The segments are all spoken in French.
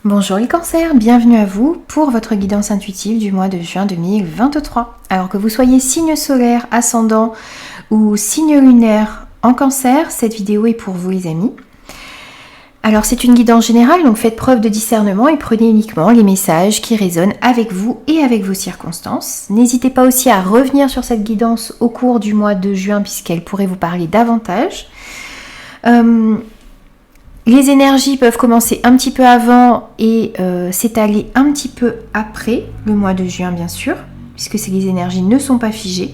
Bonjour les cancers, bienvenue à vous pour votre guidance intuitive du mois de juin 2023. Alors que vous soyez signe solaire, ascendant ou signe lunaire en cancer, cette vidéo est pour vous les amis. Alors c'est une guidance générale, donc faites preuve de discernement et prenez uniquement les messages qui résonnent avec vous et avec vos circonstances. N'hésitez pas aussi à revenir sur cette guidance au cours du mois de juin puisqu'elle pourrait vous parler davantage. Les énergies peuvent commencer un petit peu avant et s'étaler un petit peu après le mois de juin bien sûr, puisque les énergies ne sont pas figées.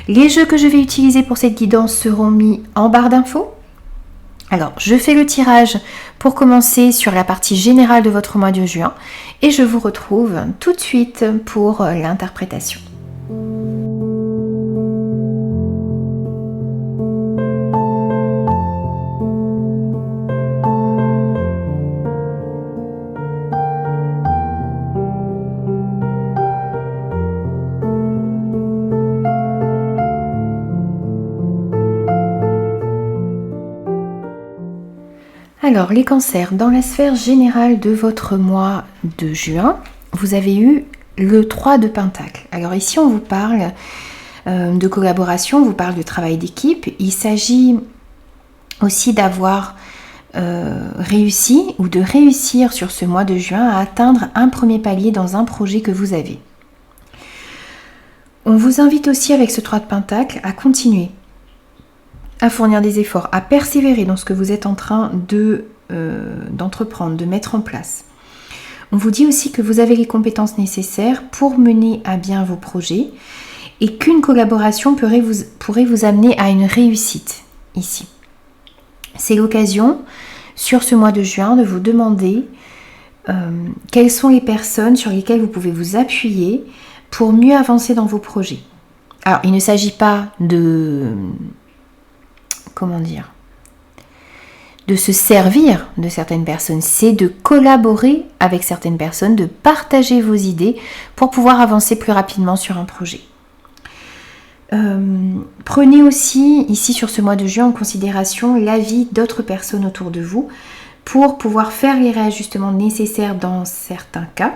Les jeux que je vais utiliser pour cette guidance seront mis en barre d'infos. Alors, je fais le tirage pour commencer sur la partie générale de votre mois de juin et je vous retrouve tout de suite pour l'interprétation. Alors, les cancers, dans la sphère générale de votre mois de juin, vous avez eu le 3 de Pentacle. Alors ici, on vous parle de collaboration, on vous parle de travail d'équipe. Il s'agit aussi d'avoir réussi ou de réussir sur ce mois de juin à atteindre un premier palier dans un projet que vous avez. On vous invite aussi avec ce 3 de Pentacle à continuer, à fournir des efforts, à persévérer dans ce que vous êtes en train d'entreprendre, de mettre en place. On vous dit aussi que vous avez les compétences nécessaires pour mener à bien vos projets et qu'une collaboration pourrait vous amener à une réussite ici. C'est l'occasion, sur ce mois de juin, de vous demander quelles sont les personnes sur lesquelles vous pouvez vous appuyer pour mieux avancer dans vos projets. Alors, il ne s'agit pas de se servir de certaines personnes, c'est de collaborer avec certaines personnes, de partager vos idées pour pouvoir avancer plus rapidement sur un projet. Prenez aussi ici sur ce mois de juin en considération l'avis d'autres personnes autour de vous pour pouvoir faire les réajustements nécessaires dans certains cas.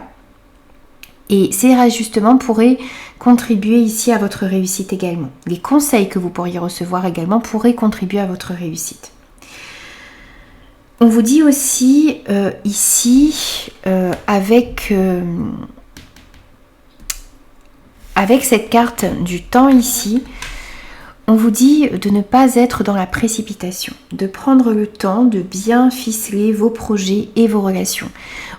Et ces réajustements pourraient contribuer ici à votre réussite également. Les conseils que vous pourriez recevoir également pourraient contribuer à votre réussite. On vous dit aussi ici, avec cette carte du temps ici, on vous dit de ne pas être dans la précipitation, de prendre le temps de bien ficeler vos projets et vos relations.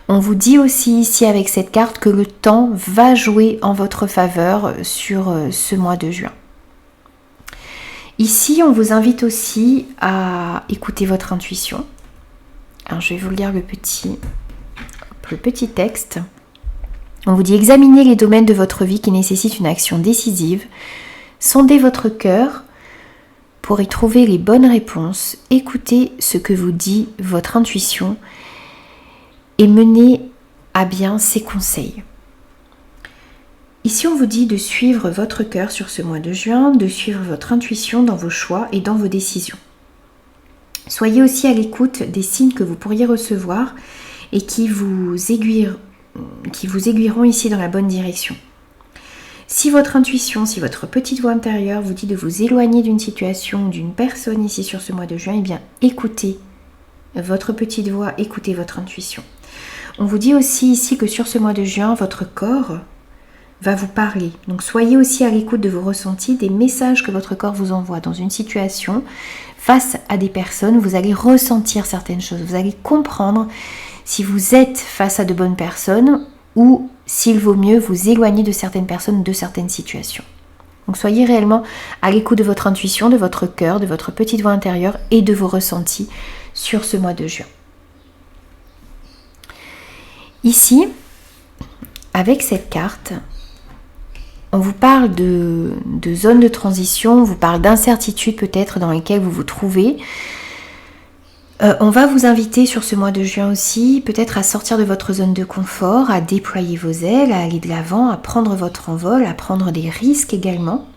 On vous dit aussi ici avec cette carte que le temps va jouer en votre faveur sur ce mois de juin. Ici, on vous invite aussi à écouter votre intuition. Alors, je vais vous lire le petit texte. On vous dit examinez les domaines de votre vie qui nécessitent une action décisive. Sondez votre cœur pour y trouver les bonnes réponses. Écoutez ce que vous dit votre intuition et menez à bien ses conseils. Ici, on vous dit de suivre votre cœur sur ce mois de juin, de suivre votre intuition dans vos choix et dans vos décisions. Soyez aussi à l'écoute des signes que vous pourriez recevoir et qui vous aiguilleront ici dans la bonne direction. Si votre intuition, si votre petite voix intérieure vous dit de vous éloigner d'une situation, d'une personne ici sur ce mois de juin, eh bien écoutez votre petite voix, écoutez votre intuition. On vous dit aussi ici que sur ce mois de juin, votre corps va vous parler. Donc soyez aussi à l'écoute de vos ressentis, des messages que votre corps vous envoie dans une situation. Face à des personnes, vous allez ressentir certaines choses, vous allez comprendre si vous êtes face à de bonnes personnes ou s'il vaut mieux vous éloigner de certaines personnes, de certaines situations. Donc soyez réellement à l'écoute de votre intuition, de votre cœur, de votre petite voix intérieure et de vos ressentis sur ce mois de juin. Ici, avec cette carte, on vous parle de zones de transition, on vous parle d'incertitudes peut-être dans lesquelles vous vous trouvez. On va vous inviter sur ce mois de juin aussi peut-être à sortir de votre zone de confort, à déployer vos ailes, à aller de l'avant, à prendre votre envol, à prendre des risques également.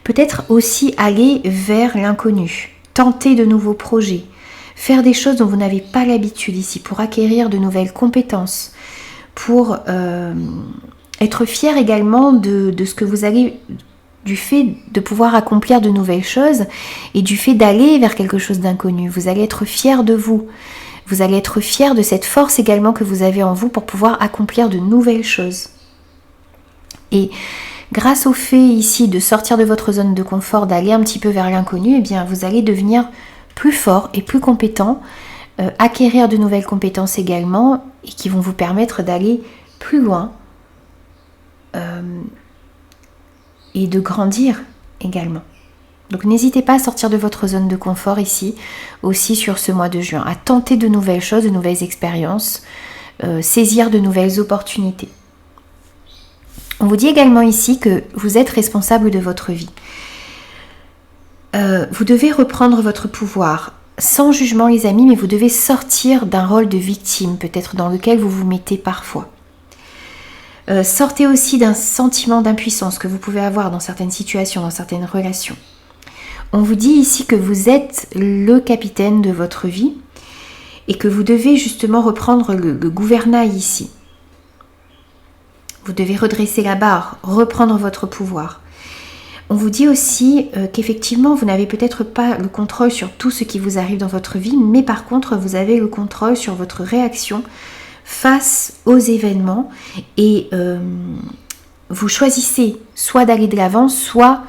Peut-être aussi aller vers l'inconnu, tenter de nouveaux projets, faire des choses dont vous n'avez pas l'habitude ici, pour acquérir de nouvelles compétences, pour être fier également de ce que vous allez, du fait de pouvoir accomplir de nouvelles choses et du fait d'aller vers quelque chose d'inconnu. Vous allez être fier de vous. Vous allez être fier de cette force également que vous avez en vous pour pouvoir accomplir de nouvelles choses. Et grâce au fait ici de sortir de votre zone de confort, d'aller un petit peu vers l'inconnu, eh bien vous allez devenir plus fort et plus compétent, acquérir de nouvelles compétences également et qui vont vous permettre d'aller plus loin et de grandir également. Donc n'hésitez pas à sortir de votre zone de confort ici, aussi sur ce mois de juin, à tenter de nouvelles choses, de nouvelles expériences, saisir de nouvelles opportunités. On vous dit également ici que vous êtes responsable de votre vie. Vous devez reprendre votre pouvoir, sans jugement les amis, mais vous devez sortir d'un rôle de victime, peut-être dans lequel vous vous mettez parfois. Sortez aussi d'un sentiment d'impuissance que vous pouvez avoir dans certaines situations, dans certaines relations. On vous dit ici que vous êtes le capitaine de votre vie et que vous devez justement reprendre le gouvernail ici. Vous devez redresser la barre, reprendre votre pouvoir. On vous dit aussi qu'effectivement, vous n'avez peut-être pas le contrôle sur tout ce qui vous arrive dans votre vie, mais par contre, vous avez le contrôle sur votre réaction face aux événements et vous choisissez soit d'aller de l'avant, soit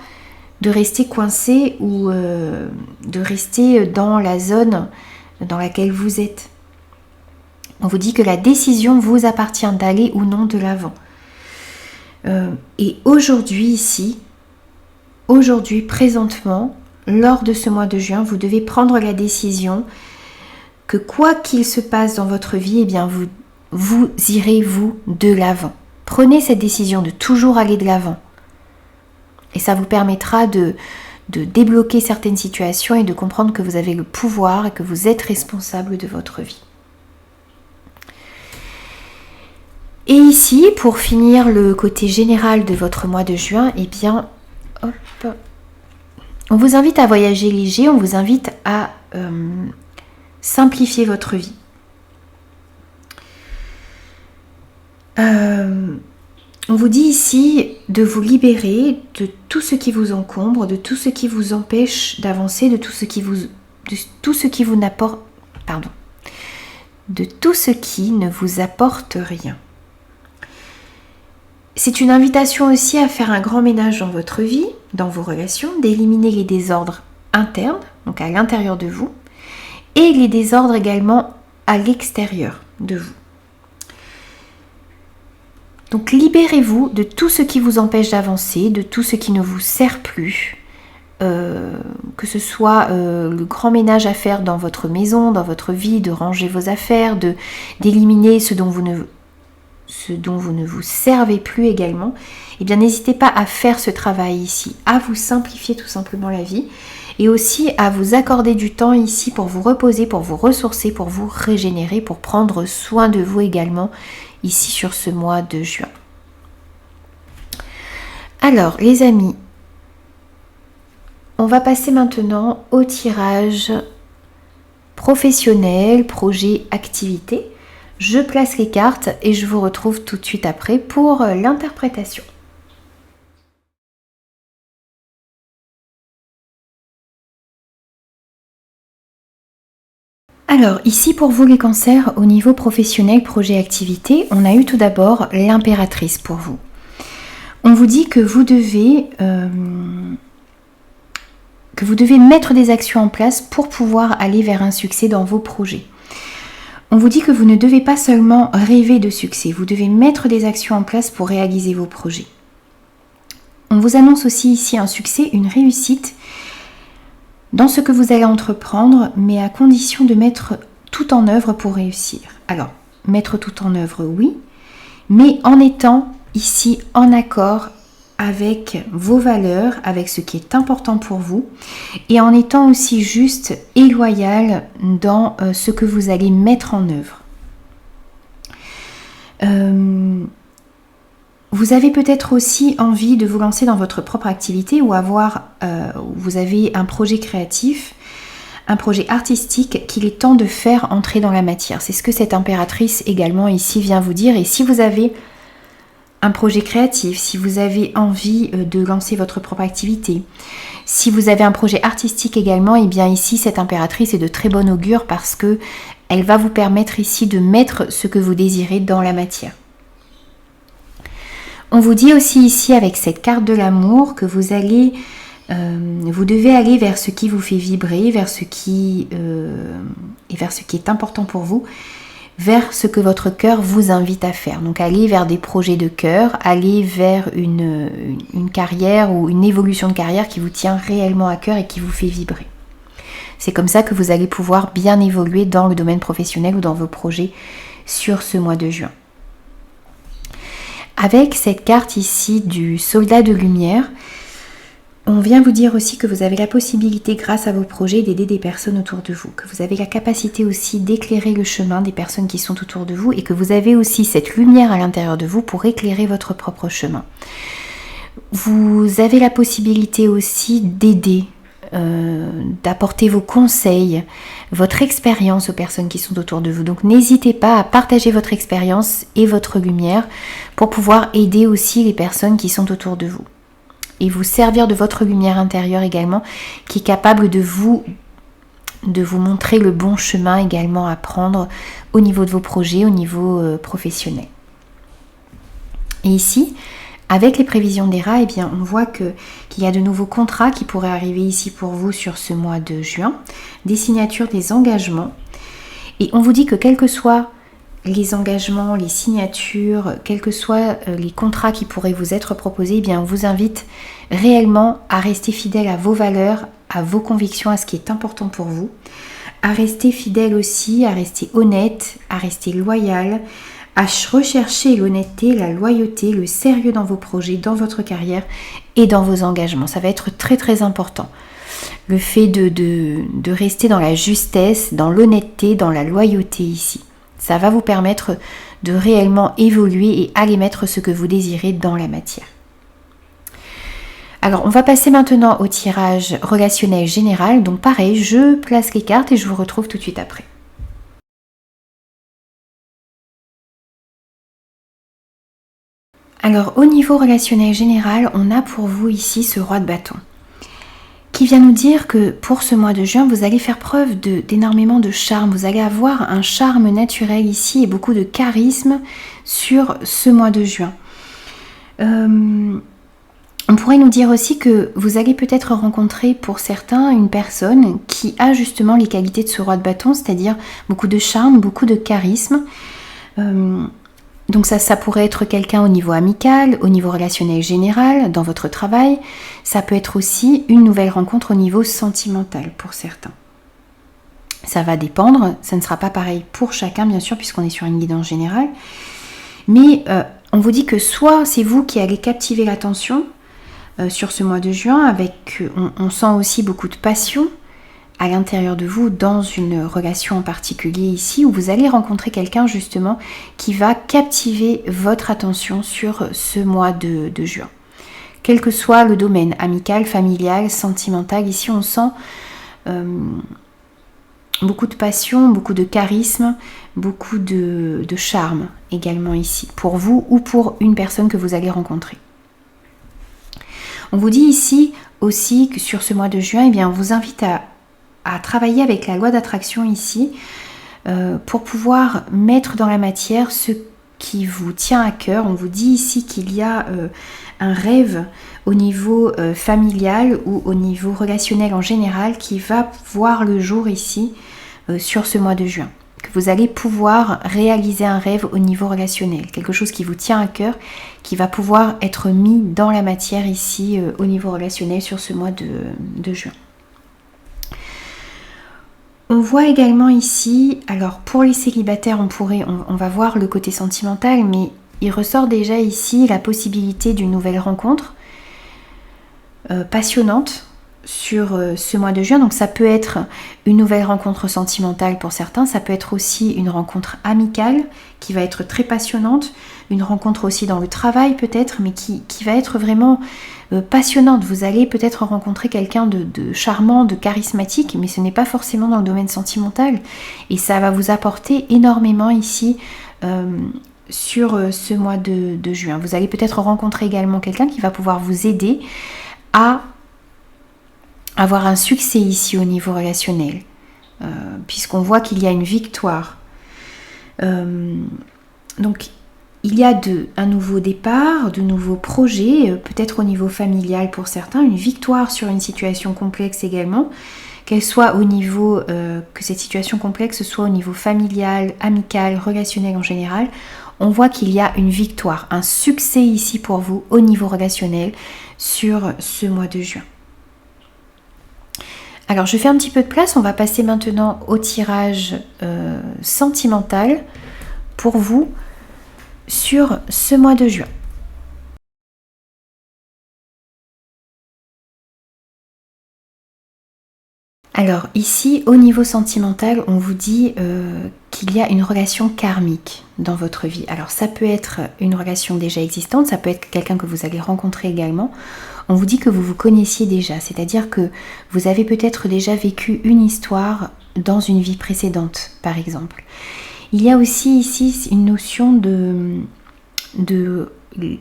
de rester coincé ou de rester dans la zone dans laquelle vous êtes. On vous dit que la décision vous appartient d'aller ou non de l'avant. Et aujourd'hui ici, aujourd'hui présentement, lors de ce mois de juin, vous devez prendre la décision que quoi qu'il se passe dans votre vie, eh bien vous irez vous de l'avant. Prenez cette décision de toujours aller de l'avant. Et ça vous permettra de débloquer certaines situations et de comprendre que vous avez le pouvoir et que vous êtes responsable de votre vie. Et ici, pour finir le côté général de votre mois de juin, eh bien, hop, on vous invite à voyager léger, on vous invite à simplifier votre vie. On vous dit ici de vous libérer de tout ce qui vous encombre, de tout ce qui vous empêche d'avancer, de tout ce qui ne vous apporte rien. C'est une invitation aussi à faire un grand ménage dans votre vie, dans vos relations, d'éliminer les désordres internes, donc à l'intérieur de vous, et les désordres également à l'extérieur de vous. Donc libérez-vous de tout ce qui vous empêche d'avancer, de tout ce qui ne vous sert plus, que ce soit le grand ménage à faire dans votre maison, dans votre vie, de ranger vos affaires, d'éliminer ce dont vous ne vous servez plus également. Eh bien n'hésitez pas à faire ce travail ici, à vous simplifier tout simplement la vie et aussi à vous accorder du temps ici pour vous reposer, pour vous ressourcer, pour vous régénérer, pour prendre soin de vous également ici sur ce mois de juin. Alors les amis, on va passer maintenant au tirage professionnel, projet, activité. Je place les cartes et je vous retrouve tout de suite après pour l'interprétation. Alors ici pour vous les cancers, au niveau professionnel, projet, activité, on a eu tout d'abord l'impératrice pour vous. On vous dit que vous devez mettre des actions en place pour pouvoir aller vers un succès dans vos projets. On vous dit que vous ne devez pas seulement rêver de succès, vous devez mettre des actions en place pour réaliser vos projets. On vous annonce aussi ici un succès, une réussite dans ce que vous allez entreprendre, mais à condition de mettre tout en œuvre pour réussir. Alors, mettre tout en œuvre, oui, mais en étant ici en accord avec vos valeurs, avec ce qui est important pour vous, et en étant aussi juste et loyal dans ce que vous allez mettre en œuvre. Vous avez peut-être aussi envie de vous lancer dans votre propre activité ou vous avez un projet créatif un projet artistique qu'il est temps de faire entrer dans la matière. C'est ce que cette impératrice également ici vient vous dire. Et si vous avez un projet créatif, si vous avez envie de lancer votre propre activité, si vous avez un projet artistique également, et bien ici cette impératrice est de très bon augure parce que elle va vous permettre ici de mettre ce que vous désirez dans la matière. On vous dit aussi ici avec cette carte de l'amour que vous devez aller vers ce qui vous fait vibrer, vers ce qui est important pour vous, vers ce que votre cœur vous invite à faire. Donc aller vers des projets de cœur, aller vers une carrière ou une évolution de carrière qui vous tient réellement à cœur et qui vous fait vibrer. C'est comme ça que vous allez pouvoir bien évoluer dans le domaine professionnel ou dans vos projets sur ce mois de juin. Avec cette carte ici du soldat de lumière, on vient vous dire aussi que vous avez la possibilité, grâce à vos projets, d'aider des personnes autour de vous, que vous avez la capacité aussi d'éclairer le chemin des personnes qui sont autour de vous et que vous avez aussi cette lumière à l'intérieur de vous pour éclairer votre propre chemin. Vous avez la possibilité aussi d'aider, d'apporter vos conseils, votre expérience aux personnes qui sont autour de vous. Donc n'hésitez pas à partager votre expérience et votre lumière pour pouvoir aider aussi les personnes qui sont autour de vous. Et vous servir de votre lumière intérieure également, qui est capable de vous montrer le bon chemin également à prendre au niveau de vos projets, au niveau professionnel. Et ici, avec les prévisions des rats, eh bien, on voit qu'il y a de nouveaux contrats qui pourraient arriver ici pour vous sur ce mois de juin, des signatures, des engagements. Et on vous dit que quels que soient les engagements, les signatures, quels que soient les contrats qui pourraient vous être proposés, eh bien, on vous invite réellement à rester fidèle à vos valeurs, à vos convictions, à ce qui est important pour vous, à rester fidèle aussi, à rester honnête, à rester loyal, à rechercher l'honnêteté, la loyauté, le sérieux dans vos projets, dans votre carrière et dans vos engagements. Ça va être très très important. Le fait de rester dans la justesse, dans l'honnêteté, dans la loyauté ici. Ça va vous permettre de réellement évoluer et aller mettre ce que vous désirez dans la matière. Alors, on va passer maintenant au tirage relationnel général. Donc pareil, je place les cartes et je vous retrouve tout de suite après. Alors, au niveau relationnel général, on a pour vous ici ce roi de bâton qui vient nous dire que pour ce mois de juin, vous allez faire preuve d'énormément de charme. Vous allez avoir un charme naturel ici et beaucoup de charisme sur ce mois de juin. On pourrait nous dire aussi que vous allez peut-être rencontrer pour certains une personne qui a justement les qualités de ce roi de bâton, c'est-à-dire beaucoup de charme, beaucoup de charisme. Donc ça pourrait être quelqu'un au niveau amical, au niveau relationnel général, dans votre travail. Ça peut être aussi une nouvelle rencontre au niveau sentimental pour certains. Ça va dépendre, ça ne sera pas pareil pour chacun bien sûr puisqu'on est sur une guidance générale. Mais on vous dit que soit c'est vous qui allez captiver l'attention sur ce mois de juin, on sent aussi beaucoup de passion à l'intérieur de vous dans une relation en particulier ici où vous allez rencontrer quelqu'un justement qui va captiver votre attention sur ce mois de juin. Quel que soit le domaine, amical, familial, sentimental, ici on sent beaucoup de passion, beaucoup de charisme, beaucoup de charme également ici, pour vous ou pour une personne que vous allez rencontrer. On vous dit ici aussi que sur ce mois de juin, eh bien, on vous invite à travailler avec la loi d'attraction ici pour pouvoir mettre dans la matière ce qui vous tient à cœur. On vous dit ici qu'il y a un rêve au niveau familial ou au niveau relationnel en général qui va voir le jour ici sur ce mois de juin. Que vous allez pouvoir réaliser un rêve au niveau relationnel, quelque chose qui vous tient à cœur, qui va pouvoir être mis dans la matière ici au niveau relationnel sur ce mois de juin. On voit également ici, alors pour les célibataires, on va voir le côté sentimental, mais il ressort déjà ici la possibilité d'une nouvelle rencontre passionnante ce mois de juin. Donc ça peut être une nouvelle rencontre sentimentale pour certains, ça peut être aussi une rencontre amicale qui va être très passionnante, une rencontre aussi dans le travail peut-être, mais qui va être vraiment passionnante. Vous allez peut-être rencontrer quelqu'un de charmant, de charismatique, mais ce n'est pas forcément dans le domaine sentimental. Et ça va vous apporter énormément ici sur ce mois de juin. Vous allez peut-être rencontrer également quelqu'un qui va pouvoir vous aider à avoir un succès ici au niveau relationnel, puisqu'on voit qu'il y a une victoire. Donc il y a un nouveau départ, de nouveaux projets, peut-être au niveau familial pour certains, une victoire sur une situation complexe également, qu'elle soit au niveau, que cette situation complexe soit au niveau familial, amical, relationnel en général. On voit qu'il y a une victoire, un succès ici pour vous au niveau relationnel sur ce mois de juin. Alors je fais un petit peu de place, on va passer maintenant au tirage sentimental pour vous sur ce mois de juin. Alors ici, au niveau sentimental, on vous dit qu'il y a une relation karmique dans votre vie. Alors ça peut être une relation déjà existante, ça peut être quelqu'un que vous allez rencontrer également. On vous dit que vous vous connaissiez déjà, c'est-à-dire que vous avez peut-être déjà vécu une histoire dans une vie précédente, par exemple. Il y a aussi ici une notion de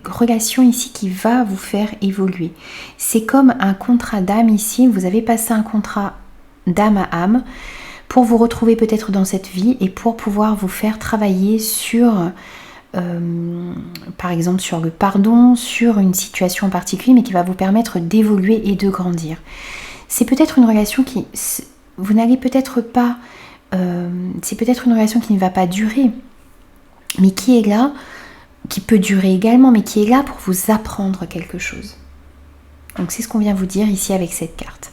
relation ici qui va vous faire évoluer. C'est comme un contrat d'âme ici, vous avez passé un contrat d'âme à âme pour vous retrouver peut-être dans cette vie et pour pouvoir vous faire travailler sur par exemple sur le pardon, sur une situation en particulier, mais qui va vous permettre d'évoluer et de grandir. C'est peut-être une relation qui, vous n'allez peut-être pas, c'est peut-être une relation qui ne va pas durer, mais qui est là, qui peut durer également, mais qui est là pour vous apprendre quelque chose. Donc c'est ce qu'on vient vous dire ici avec cette carte.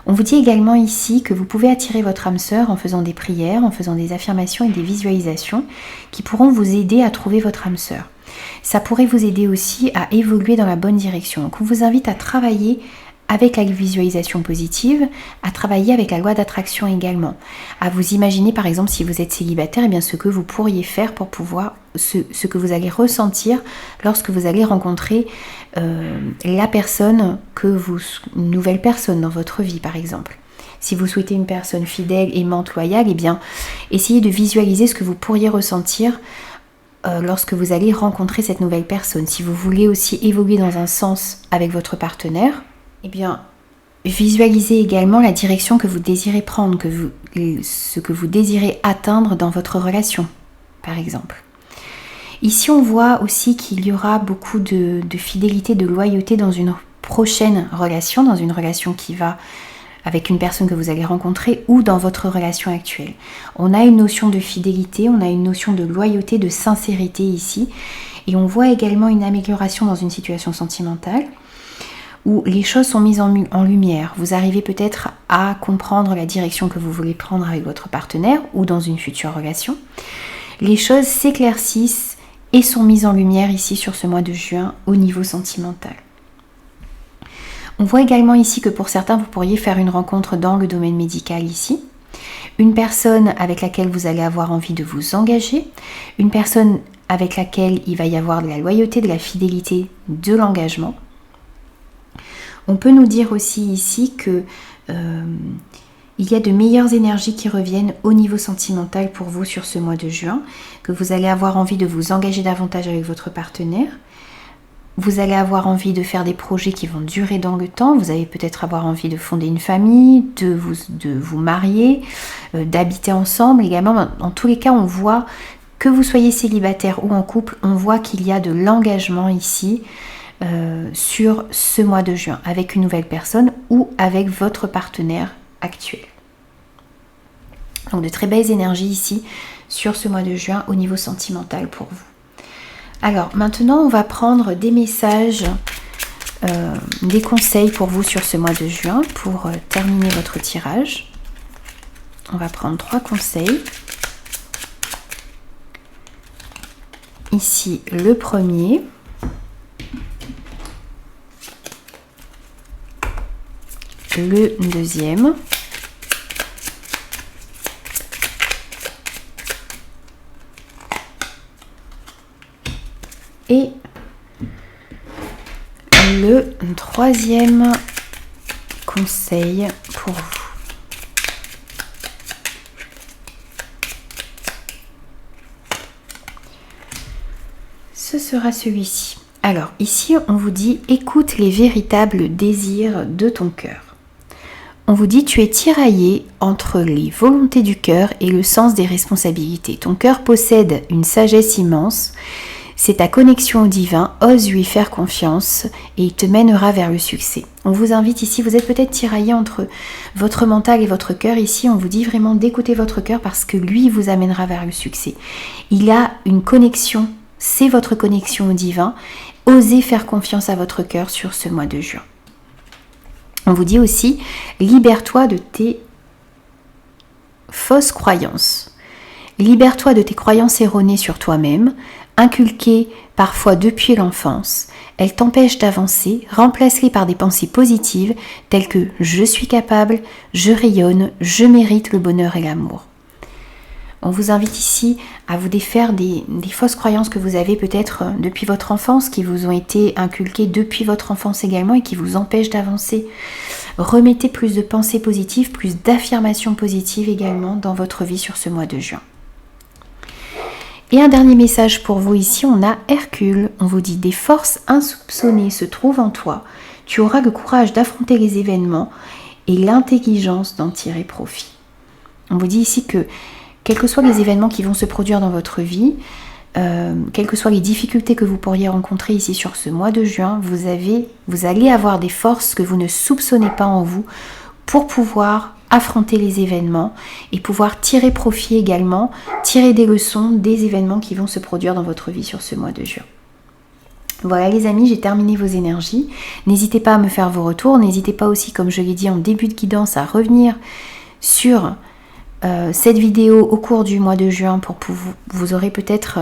On vous dit également ici que vous pouvez attirer votre âme sœur en faisant des prières, en faisant des affirmations et des visualisations qui pourront vous aider à trouver votre âme sœur. Ça pourrait vous aider aussi à évoluer dans la bonne direction. Donc on vous invite à travailler avec la visualisation positive, à travailler avec la loi d'attraction également, à vous imaginer par exemple si vous êtes célibataire, et bien ce que vous pourriez faire pour pouvoir, ce que vous allez ressentir lorsque vous allez rencontrer la personne une nouvelle personne dans votre vie par exemple. Si vous souhaitez une personne fidèle, aimante, loyale, et bien essayez de visualiser ce que vous pourriez ressentir lorsque vous allez rencontrer cette nouvelle personne. Si vous voulez aussi évoluer dans un sens avec votre partenaire, eh bien, visualisez également la direction que vous désirez prendre, ce que vous désirez atteindre dans votre relation, par exemple. Ici, on voit aussi qu'il y aura beaucoup de fidélité, de loyauté dans une prochaine relation, dans une relation qui va avec une personne que vous allez rencontrer ou dans votre relation actuelle. On a une notion de fidélité, on a une notion de loyauté, de sincérité ici. Et on voit également une amélioration dans une situation sentimentale, où les choses sont mises en lumière. Vous arrivez peut-être à comprendre la direction que vous voulez prendre avec votre partenaire ou dans une future relation. Les choses s'éclaircissent et sont mises en lumière ici sur ce mois de juin au niveau sentimental. On voit également ici que pour certains, vous pourriez faire une rencontre dans le domaine médical ici. Une personne avec laquelle vous allez avoir envie de vous engager. Une personne avec laquelle il va y avoir de la loyauté, de la fidélité, de l'engagement. On peut nous dire aussi ici que il y a de meilleures énergies qui reviennent au niveau sentimental pour vous sur ce mois de juin, que vous allez avoir envie de vous engager davantage avec votre partenaire. Vous allez avoir envie de faire des projets qui vont durer dans le temps. Vous allez peut-être avoir envie de fonder une famille, de vous marier, d'habiter ensemble également. Dans tous les cas, on voit que vous soyez célibataire ou en couple, on voit qu'il y a de l'engagement ici sur ce mois de juin avec une nouvelle personne ou avec votre partenaire actuel. Donc de très belles énergies ici sur ce mois de juin au niveau sentimental pour vous. Alors maintenant on va prendre des messages, des conseils pour vous sur ce mois de juin pour terminer votre tirage. On va prendre 3 conseils. Ici le premier. le deuxième. Et le troisième conseil pour vous. Ce sera celui-ci. Alors ici, on vous dit écoute les véritables désirs de ton cœur. On vous dit tu es tiraillé entre les volontés du cœur et le sens des responsabilités. Ton cœur possède une sagesse immense. C'est ta connexion au divin, ose lui faire confiance et il te mènera vers le succès. On vous invite ici, vous êtes peut-être tiraillé entre votre mental et votre cœur. Ici, on vous dit vraiment d'écouter votre cœur parce que lui vous amènera vers le succès. Il a une connexion, c'est votre connexion au divin. Osez faire confiance à votre cœur sur ce mois de juin. On vous dit aussi, libère-toi de tes fausses croyances. Libère-toi de tes croyances erronées sur toi-même, inculquées parfois depuis l'enfance. Elles t'empêchent d'avancer, remplace-les par des pensées positives telles que « je suis capable, je rayonne, je mérite le bonheur et l'amour ». On vous invite ici à vous défaire des fausses croyances que vous avez peut-être depuis votre enfance, qui vous ont été inculquées depuis votre enfance également et qui vous empêchent d'avancer. Remettez plus de pensées positives, plus d'affirmations positives également dans votre vie sur ce mois de juin. Et un dernier message pour vous ici, on a Hercule. On vous dit des forces insoupçonnées se trouvent en toi. Tu auras le courage d'affronter les événements et l'intelligence d'en tirer profit. On vous dit ici que quels que soient les événements qui vont se produire dans votre vie, quelles que soient les difficultés que vous pourriez rencontrer ici sur ce mois de juin, vous allez avoir des forces que vous ne soupçonnez pas en vous pour pouvoir affronter les événements et pouvoir tirer profit également, tirer des leçons des événements qui vont se produire dans votre vie sur ce mois de juin. Voilà les amis, j'ai terminé vos énergies. N'hésitez pas à me faire vos retours, n'hésitez pas aussi, comme je l'ai dit en début de guidance, à revenir sur cette vidéo au cours du mois de juin pour vous aurez peut-être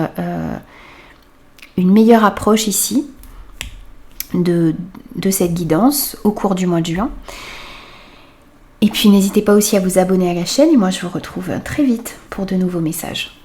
une meilleure approche ici de cette guidance au cours du mois de juin. Et puis n'hésitez pas aussi à vous abonner à la chaîne et moi je vous retrouve très vite pour de nouveaux messages.